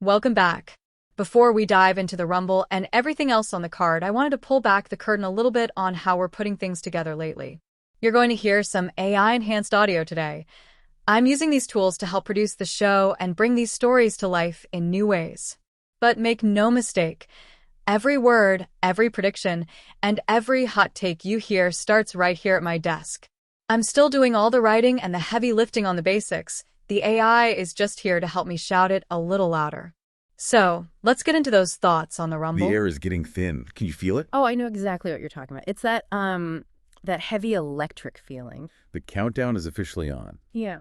Welcome back. Before we dive into the Rumble and everything else on the card, I wanted to pull back the curtain a little bit on how we're putting things together lately. You're going to hear some AI-enhanced audio today. I'm using these tools to help produce the show and bring these stories to life in new ways. But make no mistake, every word, every prediction, and every hot take you hear starts right here at my desk. I'm still doing all the writing and the heavy lifting on the basics. The AI is just here to help me shout it a little louder. So, let's get into those thoughts on the The Rumble. air is getting thin. Can you feel it? Oh, I know exactly what you're talking about. It's that heavy electric feeling. The countdown is officially on, Yeah.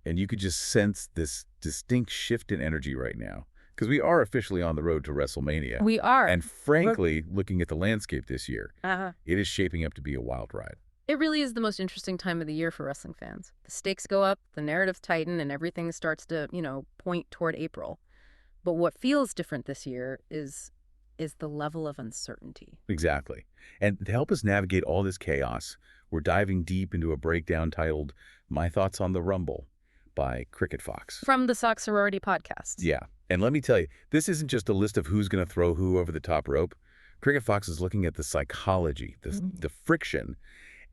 and you could just sense this distinct shift in energy right now, because we are officially on the road to WrestleMania. We are. And frankly, looking at the landscape this year, Uh-huh. it is shaping up to be a wild ride. It really is the most interesting time of the year for wrestling fans. The stakes go up, the narratives tighten, and everything starts to, point toward April. But what feels different this year is the level of uncertainty. Exactly. And to help us navigate all this chaos, we're diving deep into a breakdown titled My Thoughts on the Rumble by Cricket Fox. From the Sock Sorority podcast. Yeah. And let me tell you, this isn't just a list of who's going to throw who over the top rope. Cricket Fox is looking at the psychology, the friction,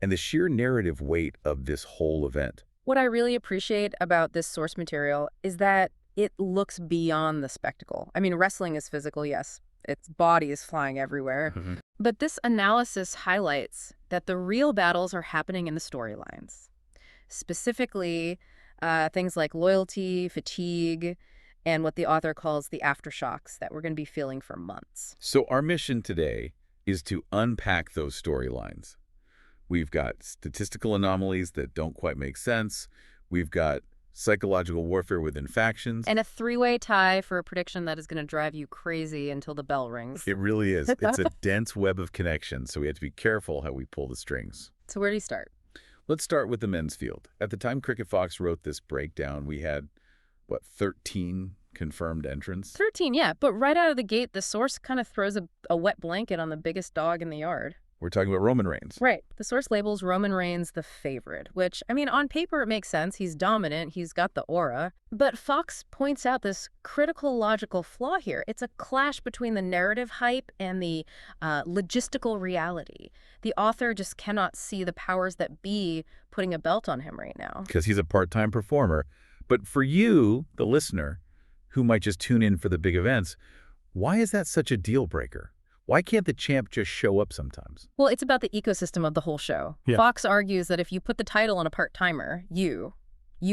and the sheer narrative weight of this whole event. What I really appreciate about this source material is that it looks beyond the spectacle. I mean, wrestling is physical, yes. Its body is flying everywhere. But this analysis highlights that the real battles are happening in the storylines. Specifically, things like loyalty, fatigue, and what the author calls the aftershocks that we're going to be feeling for months. So our mission today is to unpack those storylines. We've got statistical anomalies that don't quite make sense. We've got psychological warfare within factions. And a three-way tie for a prediction that is going to drive you crazy until the bell rings. It really is. It's a dense web of connections, so we have to be careful how we pull the strings. So where do you start? Let's start with the men's field. At the time Cricket Fox wrote this breakdown, we had, 13 confirmed entrants? 13, yeah. But right out of the gate, the source kind of throws a wet blanket on the biggest dog in the yard. We're talking about Roman Reigns. Right. The source labels Roman Reigns the favorite, which, I mean, on paper it makes sense. He's dominant. He's got the aura. But Fox points out this critical logical flaw here. It's a clash between the narrative hype and the logistical reality. The author just cannot see the powers that be putting a belt on him right now. Because he's a part-time performer. But for you, the listener, who might just tune in for the big events, why is that such a deal breaker? Why can't the champ just show up sometimes? Well, it's about the ecosystem of the whole show. Yeah. Fox argues that if you put the title on a part-timer, you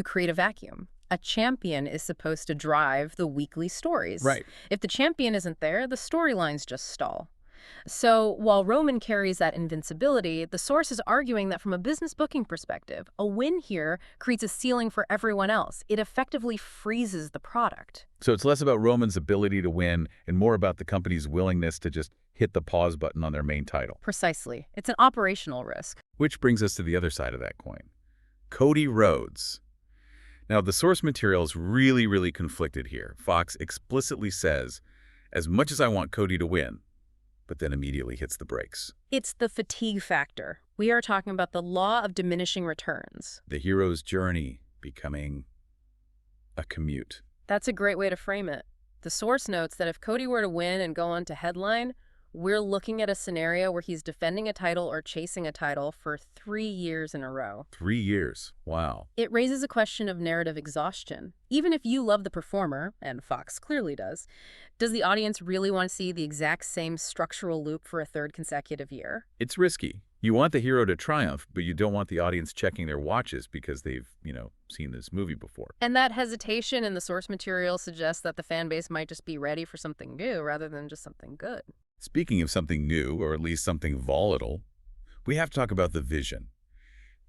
create a vacuum. A champion is supposed to drive the weekly stories. Right. If the champion isn't there, the storylines just stall. So while Roman carries that invincibility, the source is arguing that from a business booking perspective, a win here creates a ceiling for everyone else. It effectively freezes the product. So it's less about Roman's ability to win and more about the company's willingness to just hit the pause button on their main title. Precisely. It's an operational risk. Which brings us to the other side of that coin. Cody Rhodes. Now, the source material is really, really conflicted here. Fox explicitly says, as much as I want Cody to win, but then immediately hits the brakes. It's the fatigue factor. We are talking about the law of diminishing returns. The hero's journey becoming a commute. That's a great way to frame it. The source notes that if Cody were to win and go on to headline, we're looking at a scenario where he's defending a title or chasing a title for 3 years in a row. 3 years. Wow. It raises a question of narrative exhaustion. Even if you love the performer, and Fox clearly does the audience really want to see the exact same structural loop for a third consecutive year? It's risky. You want the hero to triumph, but you don't want the audience checking their watches because they've, seen this movie before. And that hesitation in the source material suggests that the fan base might just be ready for something new rather than just something good. Speaking of something new, or at least something volatile, we have to talk about the vision.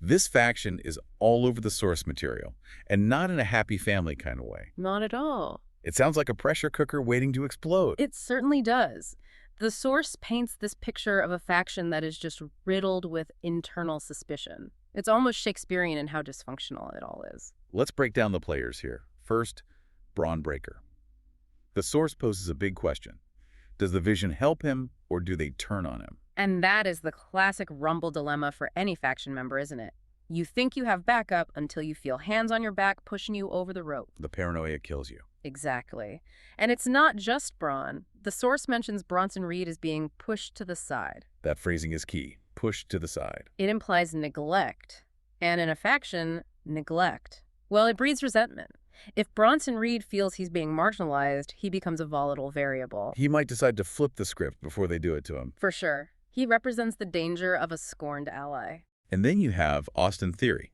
This faction is all over the source material, and not in a happy family kind of way. Not at all. It sounds like a pressure cooker waiting to explode. It certainly does. The source paints this picture of a faction that is just riddled with internal suspicion. It's almost Shakespearean in how dysfunctional it all is. Let's break down the players here. First, Braun Breaker. The source poses a big question. Does the vision help him, or do they turn on him? And that is the classic Rumble dilemma for any faction member, isn't it? You think you have backup until you feel hands on your back pushing you over the rope. The paranoia kills you. Exactly. And it's not just Braun. The source mentions Bronson Reed as being pushed to the side. That phrasing is key. Pushed to the side. It implies neglect. And in a faction, neglect. Well, it breeds resentment. If Bronson Reed feels he's being marginalized, he becomes a volatile variable. He might decide to flip the script before they do it to him. For sure. He represents the danger of a scorned ally. And then you have Austin Theory.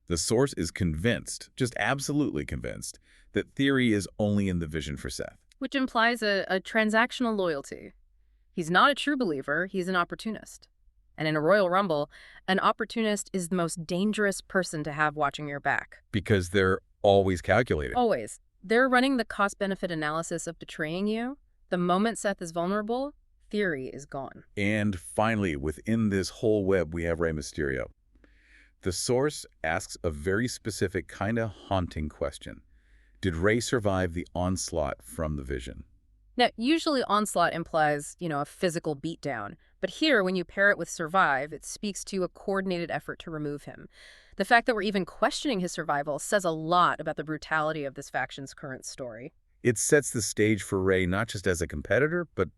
The source is convinced, just absolutely convinced, that Theory is only in the vision for Seth. Which implies a transactional loyalty. He's not a true believer, he's an opportunist. And in a Royal Rumble, an opportunist is the most dangerous person to have watching your back. Because they're always calculated. Always. They're running the cost-benefit analysis of betraying you. The moment Seth is vulnerable, Theory is gone. And finally, within this whole web, we have Rey Mysterio. The source asks a very specific, kind of haunting question. Did Rey survive the onslaught from the vision? Now, usually onslaught implies, a physical beatdown. But here, when you pair it with survive, it speaks to a coordinated effort to remove him. The fact that we're even questioning his survival says a lot about the brutality of this faction's current story. It sets the stage for Rey not just as a competitor, but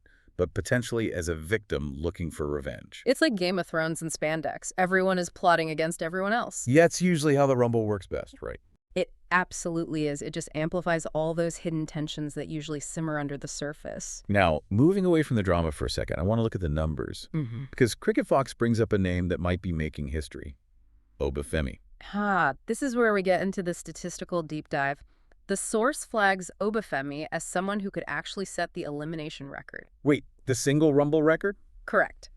potentially as a victim looking for revenge. It's like Game of Thrones and spandex. Everyone is plotting against everyone else. Yeah, it's usually how the Rumble works best, right? It absolutely is. It just amplifies all those hidden tensions that usually simmer under the surface. Now, moving away from the drama for a second, I want to look at the numbers. Because Cricket Fox brings up a name that might be making history. Obafemi. This is where we get into the statistical deep dive. The source flags Obafemi as someone who could actually set the elimination record. Wait, the single Rumble record? Correct.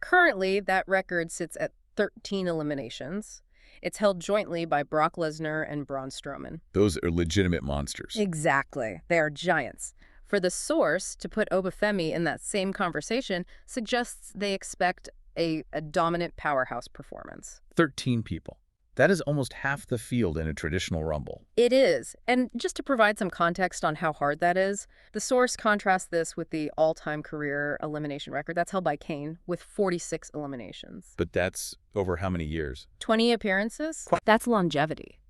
Currently, that record sits at 13 eliminations. It's held jointly by Brock Lesnar and Braun Strowman. Those are legitimate monsters. Exactly. They are giants. For the source, to put Obafemi in that same conversation suggests they expect a dominant powerhouse performance. 13 people. That is almost half the field in a traditional Rumble. It is. And just to provide some context on how hard that is, the source contrasts this with the all-time career elimination record. That's held by Kane with 46 eliminations. But that's over how many years? 20 appearances? That's longevity.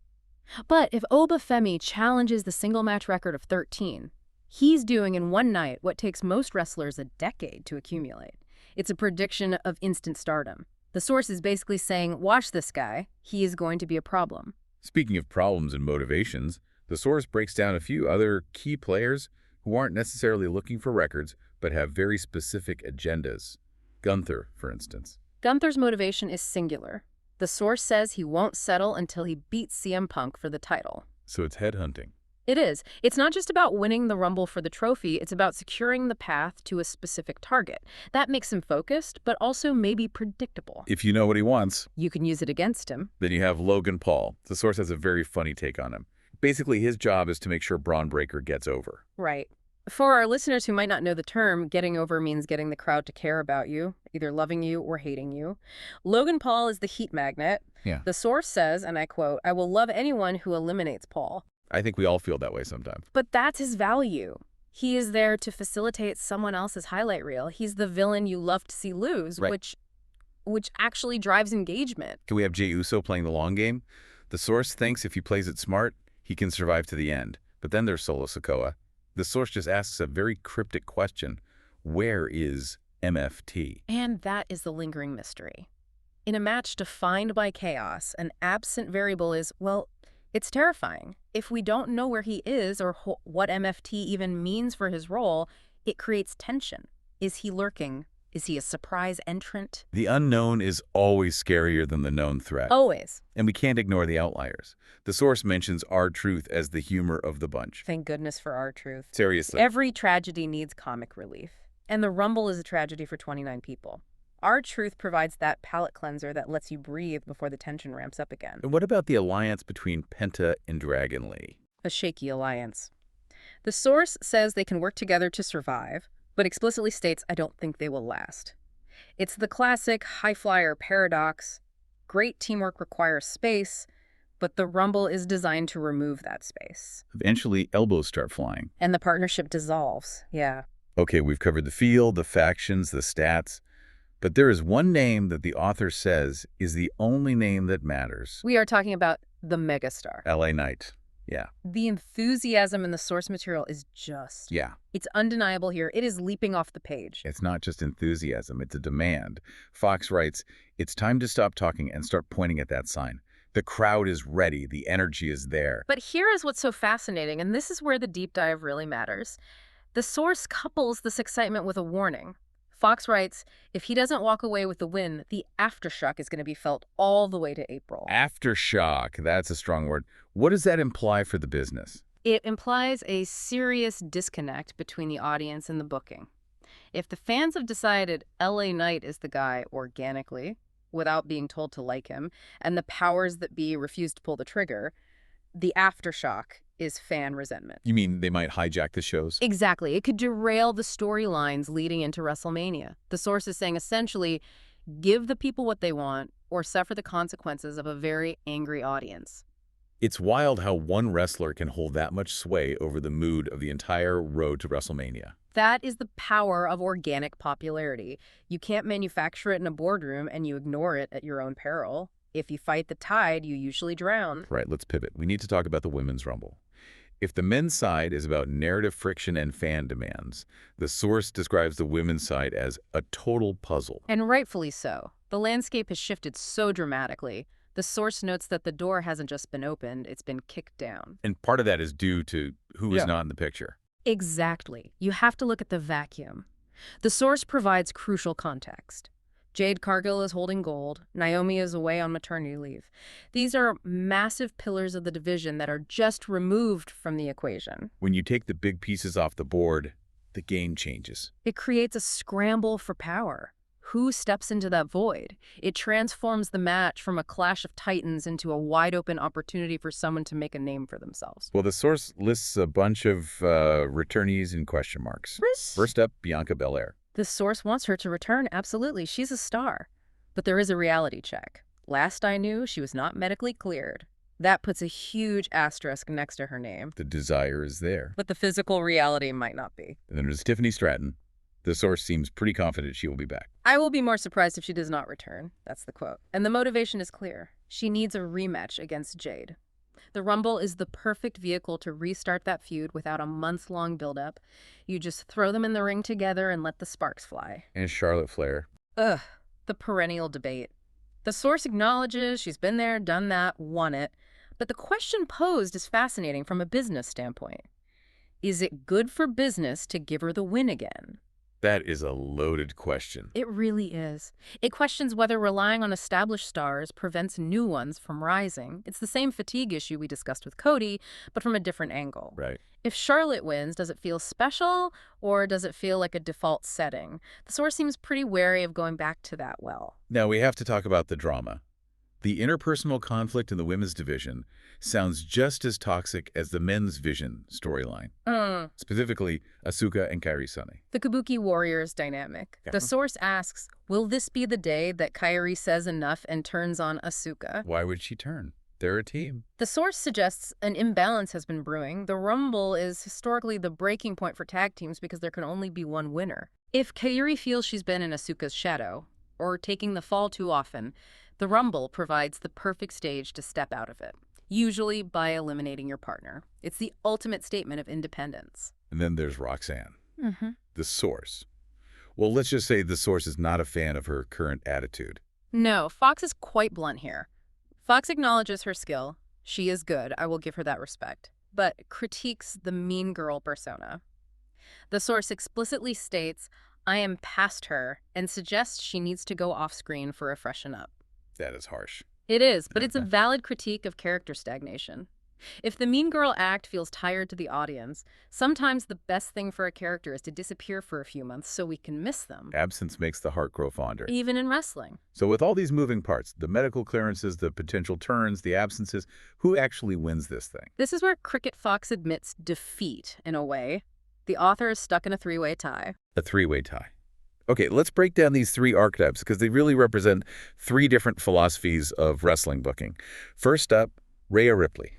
But if Obafemi challenges the single match record of 13, he's doing in one night what takes most wrestlers a decade to accumulate. It's a prediction of instant stardom. The source is basically saying, watch this guy, he is going to be a problem. Speaking of problems and motivations, the source breaks down a few other key players who aren't necessarily looking for records, but have very specific agendas. Gunther, for instance. Gunther's motivation is singular. The source says he won't settle until he beats CM Punk for the title. So it's headhunting. It is. It's not just about winning the Rumble for the trophy, it's about securing the path to a specific target. That makes him focused, but also maybe predictable. If you know what he wants, you can use it against him. Then you have Logan Paul. The source has a very funny take on him. Basically, his job is to make sure Braun Breaker gets over. Right. For our listeners who might not know the term, getting over means getting the crowd to care about you, either loving you or hating you. Logan Paul is the heat magnet. Yeah. The source says, and I quote, "I will love anyone who eliminates Paul." I think we all feel that way sometimes. But that's his value. He is there to facilitate someone else's highlight reel. He's the villain you love to see lose, right. which actually drives engagement. Can we have Jey Uso playing the long game? The source thinks if he plays it smart, he can survive to the end. But then there's Solo Sikoa. The source just asks a very cryptic question. Where is MFT? And that is the lingering mystery. In a match defined by chaos, an absent variable is, well, it's terrifying. If we don't know where he is or what MFT even means for his role, it creates tension. Is he lurking? Is he a surprise entrant? The unknown is always scarier than the known threat. Always. And we can't ignore the outliers. The source mentions R-Truth as the humor of the bunch. Thank goodness for R-Truth. Seriously. Every tragedy needs comic relief. And the Rumble is a tragedy for 29 people. R-Truth provides that palate cleanser that lets you breathe before the tension ramps up again. And what about the alliance between Penta and Dragon Lee? A shaky alliance. The source says they can work together to survive, but explicitly states, I don't think they will last. It's the classic high-flyer paradox. Great teamwork requires space, but the Rumble is designed to remove that space. Eventually, elbows start flying. And the partnership dissolves, yeah. Okay, we've covered the field, the factions, the stats. But there is one name that the author says is the only name that matters. We are talking about the megastar. LA Knight. Yeah. The enthusiasm in the source material is just... Yeah. It's undeniable here. It is leaping off the page. It's not just enthusiasm, it's a demand. Fox writes, "It's time to stop talking and start pointing at that sign. The crowd is ready. The energy is there." But here is what's so fascinating, and this is where the deep dive really matters. The source couples this excitement with a warning. Fox writes, if he doesn't walk away with the win, the aftershock is going to be felt all the way to April. Aftershock, that's a strong word. What does that imply for the business? It implies a serious disconnect between the audience and the booking. If the fans have decided LA Knight is the guy organically, without being told to like him, and the powers that be refuse to pull the trigger, the aftershock is fan resentment. You mean they might hijack the shows? Exactly. It could derail the storylines leading into WrestleMania. The source is saying essentially, give the people what they want or suffer the consequences of a very angry audience. It's wild how one wrestler can hold that much sway over the mood of the entire road to WrestleMania. That is the power of organic popularity. You can't manufacture it in a boardroom and you ignore it at your own peril. If you fight the tide, you usually drown. Right, let's pivot. We need to talk about the Women's Rumble. If the men's side is about narrative friction and fan demands, the source describes the women's side as a total puzzle. And rightfully so. The landscape has shifted so dramatically. The source notes that the door hasn't just been opened, it's been kicked down. And part of that is due to who is not in the picture. Exactly. You have to look at the vacuum. The source provides crucial context. Jade Cargill is holding gold. Naomi is away on maternity leave. These are massive pillars of the division that are just removed from the equation. When you take the big pieces off the board, the game changes. It creates a scramble for power. Who steps into that void? It transforms the match from a clash of titans into a wide-open opportunity for someone to make a name for themselves. Well, the source lists a bunch of returnees in question marks. First up, Bianca Belair. The source wants her to return, absolutely. She's a star. But there is a reality check. Last I knew, she was not medically cleared. That puts a huge asterisk next to her name. The desire is there. But the physical reality might not be. And then there's Tiffany Stratton. The source seems pretty confident she will be back. I will be more surprised if she does not return. That's the quote. And the motivation is clear. She needs a rematch against Jade. The Rumble is the perfect vehicle to restart that feud without a month-long build-up. You just throw them in the ring together and let the sparks fly. And Charlotte Flair. Ugh, the perennial debate. The source acknowledges she's been there, done that, won it. But the question posed is fascinating from a business standpoint. Is it good for business to give her the win again? That is a loaded question. It really is. It questions whether relying on established stars prevents new ones from rising. It's the same fatigue issue we discussed with Cody, but from a different angle. Right. If Charlotte wins, does it feel special, or does it feel like a default setting? The source seems pretty wary of going back to that well. Now we have to talk about the drama. The interpersonal conflict in the women's division sounds just as toxic as the men's vision storyline. Specifically, Asuka and Kairi Sane. The Kabuki Warriors dynamic. Yeah. The source asks, will this be the day that Kairi says enough and turns on Asuka? Why would she turn? They're a team. The source suggests an imbalance has been brewing. The Rumble is historically the breaking point for tag teams because there can only be one winner. If Kairi feels she's been in Asuka's shadow, or taking the fall too often, the Rumble provides the perfect stage to step out of it, usually by eliminating your partner. It's the ultimate statement of independence. And then there's Roxanne, the source. Well, let's just say the source is not a fan of her current attitude. No, Fox is quite blunt here. Fox acknowledges her skill. She is good. I will give her that respect. But critiques the mean girl persona. The source explicitly states, I am past her, and suggests she needs to go off-screen for a freshen up. That is harsh. It is, but it's a valid critique of character stagnation. If the mean girl act feels tired to the audience, sometimes the best thing for a character is to disappear for a few months so we can miss them. Absence makes the heart grow fonder. Even in wrestling. So with all these moving parts, the medical clearances, the potential turns, the absences, who actually wins this thing? This is where Cricket Fox admits defeat, in a way. The author is stuck in a three-way tie. A three-way tie. Okay, let's break down these three archetypes because they really represent three different philosophies of wrestling booking. First up, Rhea Ripley.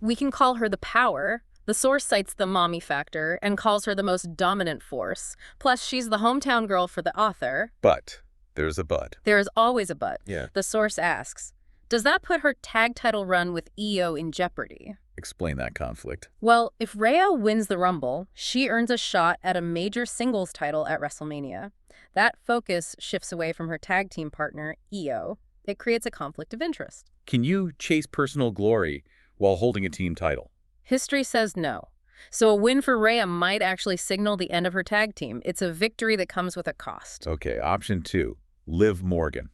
We can call her the power. The source cites the mommy factor and calls her the most dominant force. Plus, she's the hometown girl for the author. But There's a but. There is always a but. Yeah. The source asks, does that put her tag title run with Io in jeopardy? Explain that conflict. Well, if Rhea wins the Rumble, she earns a shot at a major singles title at WrestleMania. That focus shifts away from her tag team partner, Io. It creates a conflict of interest. Can you chase personal glory while holding a team title? History says no. So a win for Rhea might actually signal the end of her tag team. It's a victory that comes with a cost. Okay, option 2, Liv Morgan.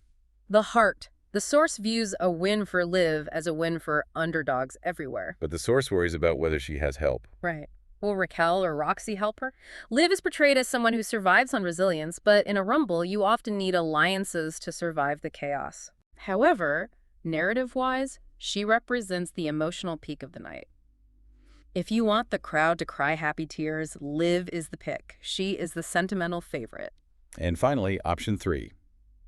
The heart. The source views a win for Liv as a win for underdogs everywhere. But the source worries about whether she has help. Right. Will Raquel or Roxy help her? Liv is portrayed as someone who survives on resilience, but in a Rumble, you often need alliances to survive the chaos. However, narrative-wise, she represents the emotional peak of the night. If you want the crowd to cry happy tears, Liv is the pick. She is the sentimental favorite. And finally, option 3,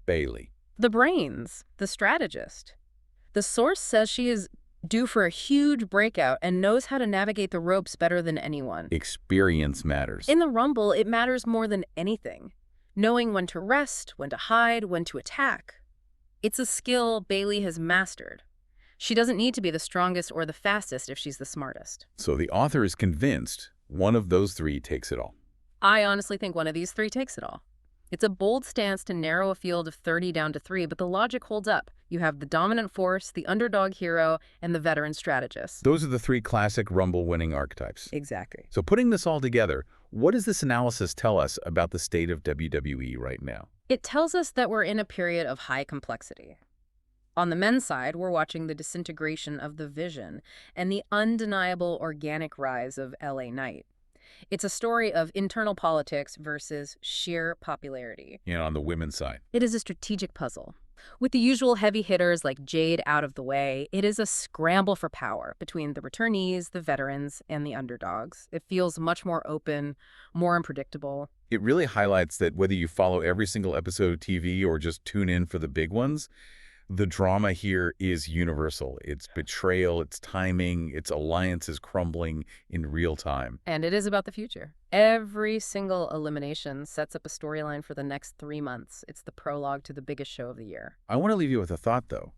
Bayley. The brains, the strategist. The source says she is due for a huge breakout and knows how to navigate the ropes better than anyone. Experience matters. In the Rumble, it matters more than anything. Knowing when to rest, when to hide, when to attack. It's a skill Bayley has mastered. She doesn't need to be the strongest or the fastest if she's the smartest. So the author is convinced one of those 3 takes it all. I honestly think one of these 3 takes it all. It's a bold stance to narrow a field of 30 down to 3, but the logic holds up. You have the dominant force, the underdog hero, and the veteran strategist. Those are the 3 classic Rumble-winning archetypes. Exactly. So putting this all together, what does this analysis tell us about the state of WWE right now? It tells us that we're in a period of high complexity. On the men's side, we're watching the disintegration of the vision and the undeniable organic rise of LA Knight. It's a story of internal politics versus sheer popularity. And on the women's side? It is a strategic puzzle. With the usual heavy hitters like Jade out of the way, it is a scramble for power between the returnees, the veterans, and the underdogs. It feels much more open, more unpredictable. It really highlights that whether you follow every single episode of TV or just tune in for the big ones, the drama here is universal. It's betrayal, it's timing, it's alliances crumbling in real time. And it is about the future. Every single elimination sets up a storyline for the next 3 months. It's the prologue to the biggest show of the year. I want to leave you with a thought, though.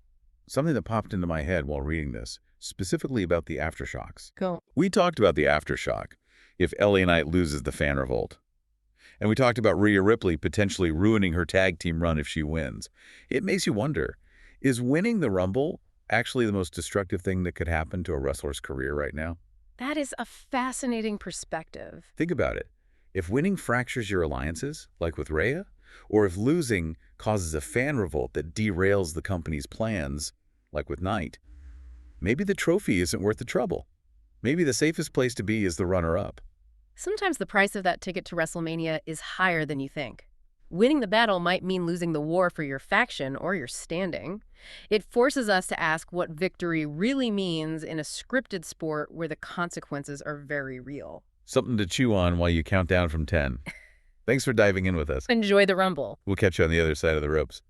Something that popped into my head while reading this, specifically about the aftershocks. Go. We talked about the aftershock if LA Knight loses the fan revolt. And we talked about Rhea Ripley potentially ruining her tag team run if she wins. It makes you wonder, is winning the Rumble actually the most destructive thing that could happen to a wrestler's career right now? That is a fascinating perspective. Think about it. If winning fractures your alliances, like with Rhea, or if losing causes a fan revolt that derails the company's plans, like with Knight, maybe the trophy isn't worth the trouble. Maybe the safest place to be is the runner-up. Sometimes the price of that ticket to WrestleMania is higher than you think. Winning the battle might mean losing the war for your faction or your standing. It forces us to ask what victory really means in a scripted sport where the consequences are very real. Something to chew on while you count down from 10. Thanks for diving in with us. Enjoy the Rumble. We'll catch you on the other side of the ropes.